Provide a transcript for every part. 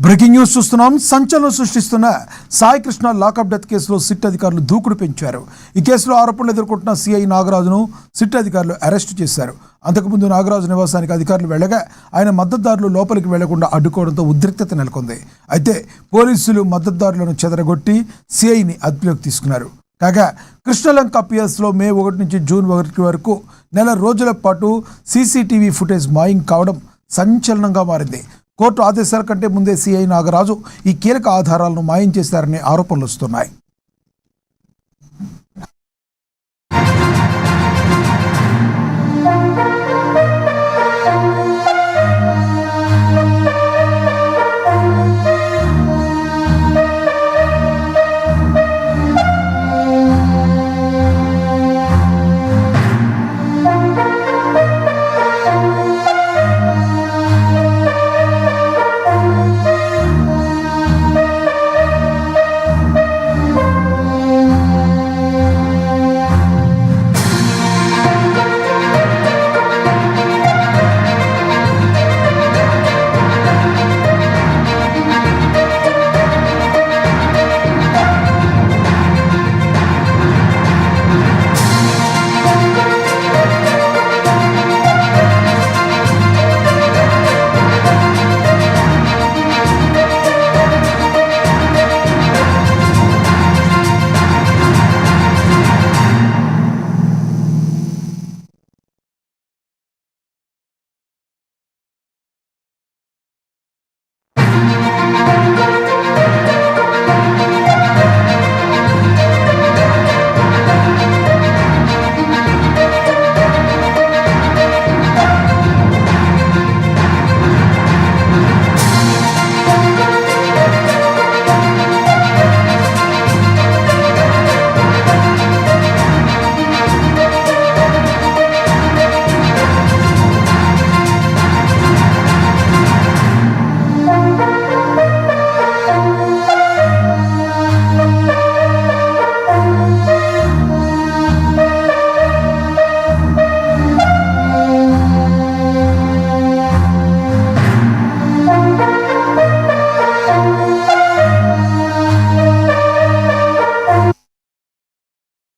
Breaking news చూస్తున్నాం. సంచలనం సృష్టిస్తున్న Sai Krishna lockup death కేసులో సిట్ అధికారులు దూకుడు పెంచారు. ఈ కేసులో ఆరోపణలు ఎదుర్కొంటున్న సిఐ నాగరాజును సిట్ అధికారులు అరెస్టు చేశారు. అంతకుముందు నాగరాజు నివాసానికి అధికారులు వెళ్లగా ఆయన మద్దతుదారులు లోపలికి వెళ్లకుండా అడ్డుకోవడంతో ఉద్రిక్తత నెలకొంది. అయితే పోలీసులు మద్దతుదారులను చెదరగొట్టి సిఐని అదుపులోకి తీసుకున్నారు. కాగా కృష్ణలంక పిఎస్లో మే 1 నుంచి జూన్ 1 వరకు నెల రోజుల పాటు సీసీటీవీ ఫుటేజ్ మాయం కావడం సంచలనంగా మారింది. కోర్టు ఆదేశాల కంటే ముందే సిఐ నాగరాజు ఈ కీలక ఆధారాలను మాయం చేశారనే ఆరోపణలు వస్తున్నాయి.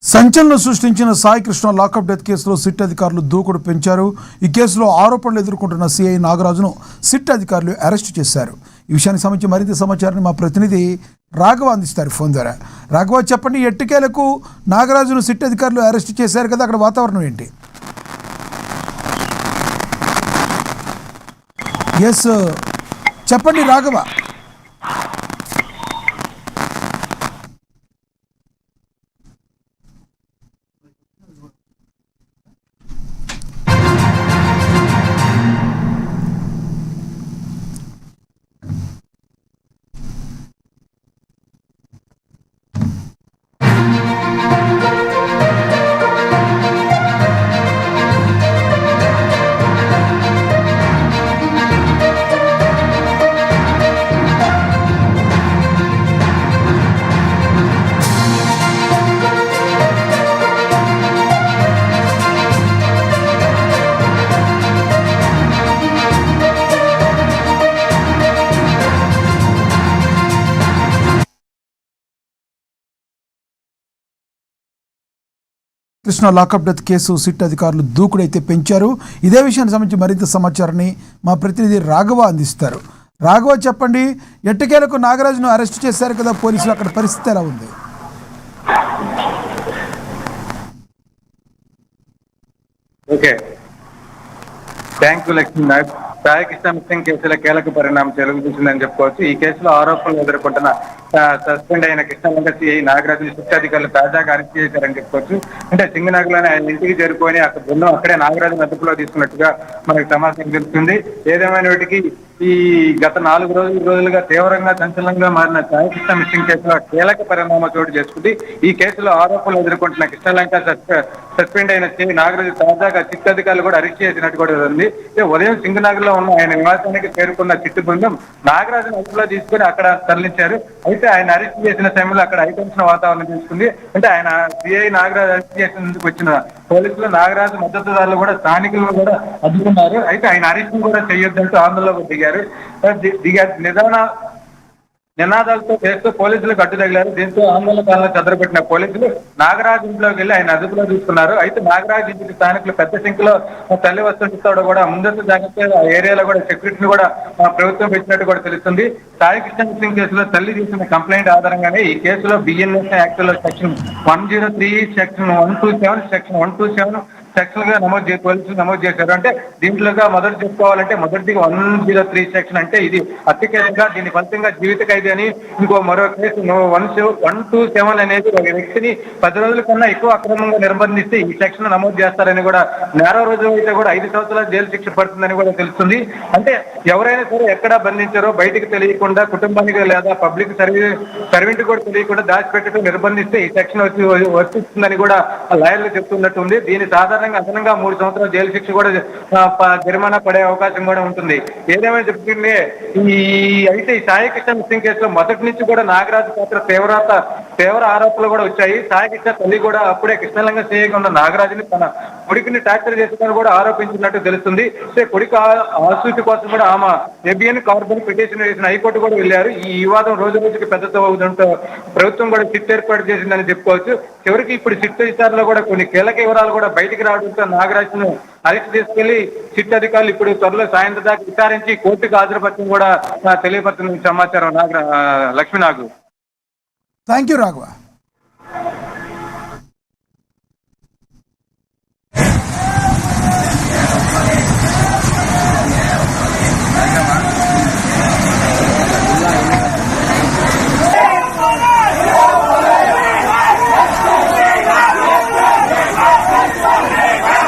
సంచలనం సృష్టించిన సాయి కృష్ణ లాకప్ డెత్ కేసులో సిట్ అధికారులు దూకుడు పెంచారు. ఈ కేసులో ఆరోపణలు ఎదుర్కొంటున్న సిఐ నాగరాజును సిట్ అధికారులు అరెస్టు చేశారు. ఈ విషయానికి సంబంధించి మరింత సమాచారాన్ని మా ప్రతినిధి రాఘవ అందిస్తారు ఫోన్ ద్వారా. రాఘవ, చెప్పండి, ఎట్టకేలకు నాగరాజును సిట్ అధికారులు అరెస్టు చేశారు కదా, అక్కడ వాతావరణం ఏంటి? ఎస్, చెప్పండి Raghava. Krishna lockup death case SIT అధికారులు దూకుడైతే పెంచారు. ఇదే విషయానికి సంబంధించి మరింత సమాచారాన్ని మా ప్రతినిధి రాఘవ అందిస్తారు. రాఘవ, చెప్పండి, ఎట్టకేలకు నాగరాజును అరెస్ట్ చేశారు కదా పోలీసులు, అక్కడ పరిస్థితి ఎలా ఉంది? Okay, thank you Lakshminath. Sai Krishna missing కేసులో కీలక పరిణామం జరుగుతుందని చెప్పుకోవచ్చు. ఈ కేసులో ఆరోపణలు ఎదుర్కొంటున్న సస్పెండ్ అయిన కృష్ణలంక సిఐ నాగరాజుని శిక్ష అధికారులు తాజాగా అరెస్ట్ చేశారని చెప్పుకోవచ్చు. అంటే సింగనగర్లోనే ఆయన ఇంటికి చేరుకొని అక్కడ బృందం అక్కడే నాగరాజుని అదుపులో తీసుకున్నట్టుగా మనకు సమాచారం తెలుస్తుంది. ఏదేమైనటికీ ఈ గత 4 రోజులుగా తీవ్రంగా సంచలనంగా మారిన సాయి కృష్ణ మిస్సింగ్ కేసులో కీలక పరిణామం చోటు చేసుకుంది. ఈ కేసులో ఆరోపణలు ఎదుర్కొంటున్న కృష్ణలంక సస్పెండ్ అయిన సిఐ నాగరాజు తాజాగా సిట్ అధికారులు కూడా అరెస్ట్ చేసినట్టు కూడా ఉంది. ఉదయం సింగనగర్ లో ఉన్న ఆయన నివాసానికి చేరుకున్న చిట్టు బృందం నాగరాజును అదుపులో తీసుకుని అక్కడ తరలించారు. అయితే ఆయన అరెస్ట్ చేసిన సమయంలో అక్కడ హైటెన్షన్ వాతావరణం తీసుకుంది. అంటే ఆయన సిఐ నాగరాజు అరెస్ట్ చేసేందుకు వచ్చిన పోలీసులు నాగరాజు మద్దతుదారులు కూడా స్థానికులను కూడా అడ్డుకున్నారు. అయితే ఆయన అరెస్ట్ కూడా చేయొద్దంటూ ఆందోళనకు దిగారు. నిదాన నినాదాలతో చేస్తూ పోలీసులకు అడ్డు తగిలారు. దీంతో ఆందోళనకాలను చెదరగొట్టిన పోలీసులు నాగరాజు ఇంట్లోకి వెళ్లి ఆయన అదుపులో తీసుకున్నారు. అయితే నాగరాజు ఇంటికి స్థానికులు పెద్ద సంఖ్యలో తల్లి వస్తుండటంతో కూడా ముందస్తు జాగ్రత్త ఆ ఏరియాలో కూడా సెక్యూరిటీని కూడా ప్రభుత్వం పెట్టినట్టు కూడా తెలుస్తుంది. సాయి కృష్ణ మిస్సింగ్ కేసులో తల్లి చేసిన కంప్లైంట్ ఆధారంగానే ఈ కేసులో బిఎన్ఎస్ యాక్ట్ లో సెక్షన్ 103, సెక్షన్ 127, సెక్షన్ 127 సెక్షన్ గా పోలీసులు నమోదు చేశారు. అంటే దీంట్లోగా మొదటి చెప్పుకోవాలంటే మొదటిది 103 సెక్షన్, అంటే ఇది హత్య కేసుగా దీని ఫలితంగా జీవిత ఖైదీ అని, ఇంకో మరో కేసు 127 అనేది ఒక వ్యక్తిని 10 రోజుల కన్నా ఎక్కువ అక్రమంగా నిర్బంధిస్తే ఈ సెక్షన్ నమోదు చేస్తారని కూడా, నేర రోజు అయితే కూడా 5 సంవత్సరాల జైలు శిక్ష పడుతుందని కూడా తెలుస్తుంది. అంటే ఎవరైనా సరే ఎక్కడ బంధించారో బయటికి తెలియకుండా, కుటుంబానికి లేదా పబ్లిక్ సర్వెంట్ కూడా తెలియకుండా దాచిపెట్టడం నిర్బంధిస్తే ఈ సెక్షన్ వర్తిస్తుందని కూడా లాయర్లు చెప్తున్నట్టుంది. దీని సాధారణంగా అదనంగా 3 సంవత్సరాల జైలు శిక్ష కూడా జరిమానా పడే అవకాశం కూడా ఉంటుంది. ఏదేమైనా చెప్తుంది అయితే ఈ సాయి కృష్ణ మిస్సింగ్ కేసులో మొదటి నుంచి కూడా నాగరాజు పాత్ర తీవ్ర ఆరోపణలు కూడా వచ్చాయి. సాయి కృష్ణ తల్లి కూడా అప్పుడే కృష్ణలంగా చేయగా ఉన్న నాగరాజుని తన కొడుకుని టార్చర్ చేసిందని కూడా ఆరోపించినట్టు తెలుస్తుంది. కొడుకు ఆసూతి కోసం కూడా ఆమె ఏబిఎన్ కార్బన్ పిటిషన్ వేసిన హైకోర్టు కూడా వెళ్లారు. ఈ వివాదం రోజు రోజుకి పెద్దతో అవుతుంటో ప్రభుత్వం కూడా సిట్ ఏర్పాటు చేసిందని చెప్పుకోవచ్చు. చివరికి ఇప్పుడు సిట్ విచారణలో కూడా కొన్ని కీలక వివరాలు కూడా బయటికి రావడంతో నాగరాజును అరెస్ట్ తీసుకెళ్లి సిట్ అధికారులు ఇప్పుడు త్వరలో సాయంత్రం దాకా విచారించి కోర్టుకు హాజరుపరచడం కూడా తెలియపడుతున్న సమాచారం. లక్ష్మీనాగు. Thank you Raghava.